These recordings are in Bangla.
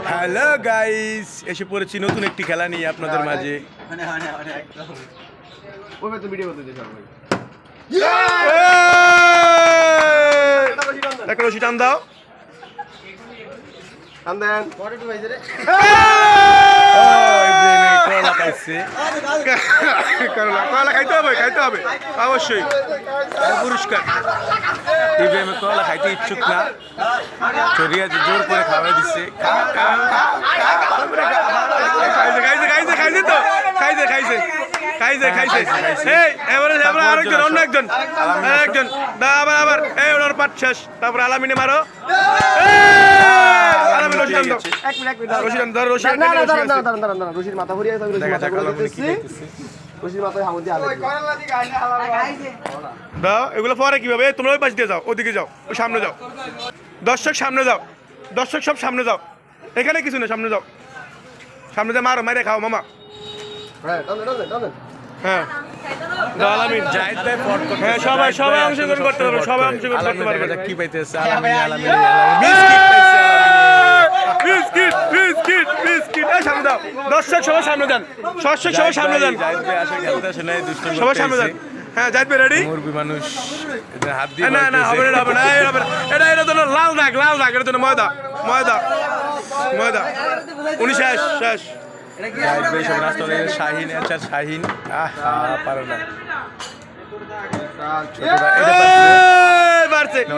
হ্যালো গাইস, এসে পড়েছি নতুন একটি খেলা নিয়ে আপনাদের মাঝে। একটা রশি টান দাও। কলা পাইছে, কলা খাইতে হবে অবশ্যই। পুরস্কার ইব্রাহিম কলা খাইতে ইচ্ছুক না, চরিয়া জোর করে খাওয়াই দিচ্ছে। তারপরে আলামিনে মারো। এগুলো পরে কিভাবে? তোমরা ওই পাশ দিয়ে যাও, ওদিকে যাও, ওই সামনে যাও। দর্শক সামনে যাও, দর্শক সব সামনে যাও। এখানে কিছু না, সামনে যাও, সামনে যা মারো, মারে খাও মামা। হ্যাঁ সবাই সবাই অংশগ্রহণ করতে পারবে, সবাই অংশগ্রহণ করতে পারবে। কি পাইতেছে? Biscuit biscuit biscuit. সামনে দাও, দর্শক সবাই সামনে দেন, দর্শক সবাই সামনে দেন, সবাই সামনে দেন। হ্যাঁ যাইবে রেডি। মুরগি মানুষ হাত দিয়ে না না হবে না, হবে না, এটা এটা তো লাল দাগ, লাল দাগ, এটা তো ময়দা ময়দা ময়দা। উনি শেষ শেষ। শাহিন আচার শাহিন পারে না,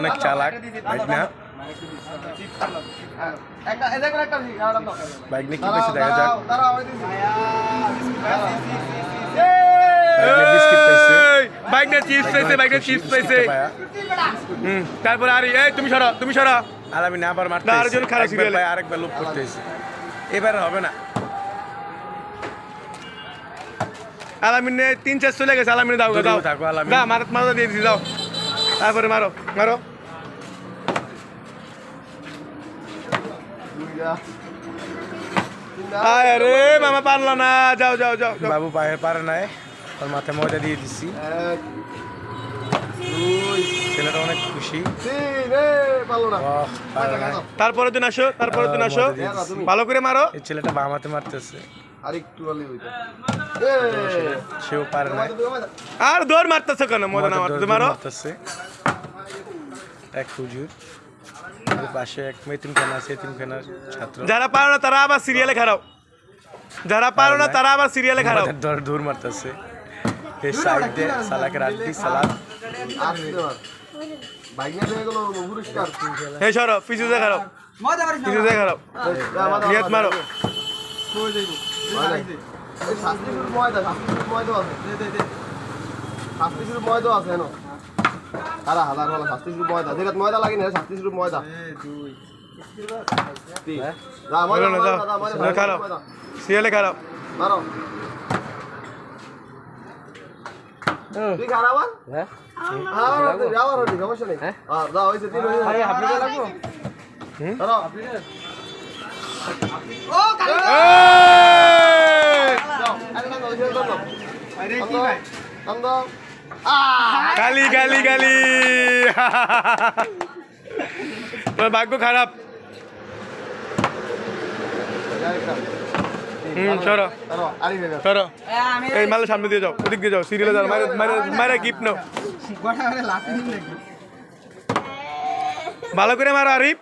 অনেক চালাক বাইক না। বাইক নিয়ে কি পেয়েছে দেখা যাক। বাইক নিয়ে চিপস পেয়েছে, বাইক নিয়ে চিপস পেয়েছে। তারপরে আরে এই তুমি সরা, তুমি সরা। আলামিন আবার মারতে আরেকজন খারাপ সিরিয়াল, আরেকবার লোভ করতেছে। এবার হবে না। আলামিনে 3-4 চলে গেছে। আলামিনে দাও দাও দাও, মারো দিয়ে দিছি, দাও। তারপরে মারো মারো। আরে মামা পারলো না, যাও যাও যাও। বাবু পারে নাই, ওর মাথায় ময়দা দিয়ে দিচ্ছি। ছেলেটা অনেক খুশি। তারপরের দিন আসো, তারপরের দিন আসো, ভালো করে মারো। এই ছেলেটা বাম হাতে মারতেছে, সেও পারে না। আর দৌড় মারতেছে কেন? মজা না মারতে মারো। এক হুজুর পাশে এক মেতিমখানা আছে, এতিমখানার ছাত্র। যারা পারো না তারা আবার সিরিয়ালে খারাও, যারা পারো না তারা আবার সিরিয়ালে খারাও। দৌড় মারতেছে। এই সাইড দিয়ে সালাকে রাখবি, সালাদ হে সরো, পিছু দিয়ে খারাও, পিছু দিয়ে খারাও, নিয়ত মারো। ময়দা লাগে না, শাস্তি শুরু ময়দা। সিরিয়ালে খারাপ মারো। তুই খারাপ সমস্যা নেই। গালি গালি গালি। তোর ভাগ্য খারাপ। সরো সরো, এই মালের সামনে দিয়ে যাও, ওদিক দিয়ে যাও, সিরিয়ালে যাও, মারে গিফট নাও। ভালো করে মারো আরিফ।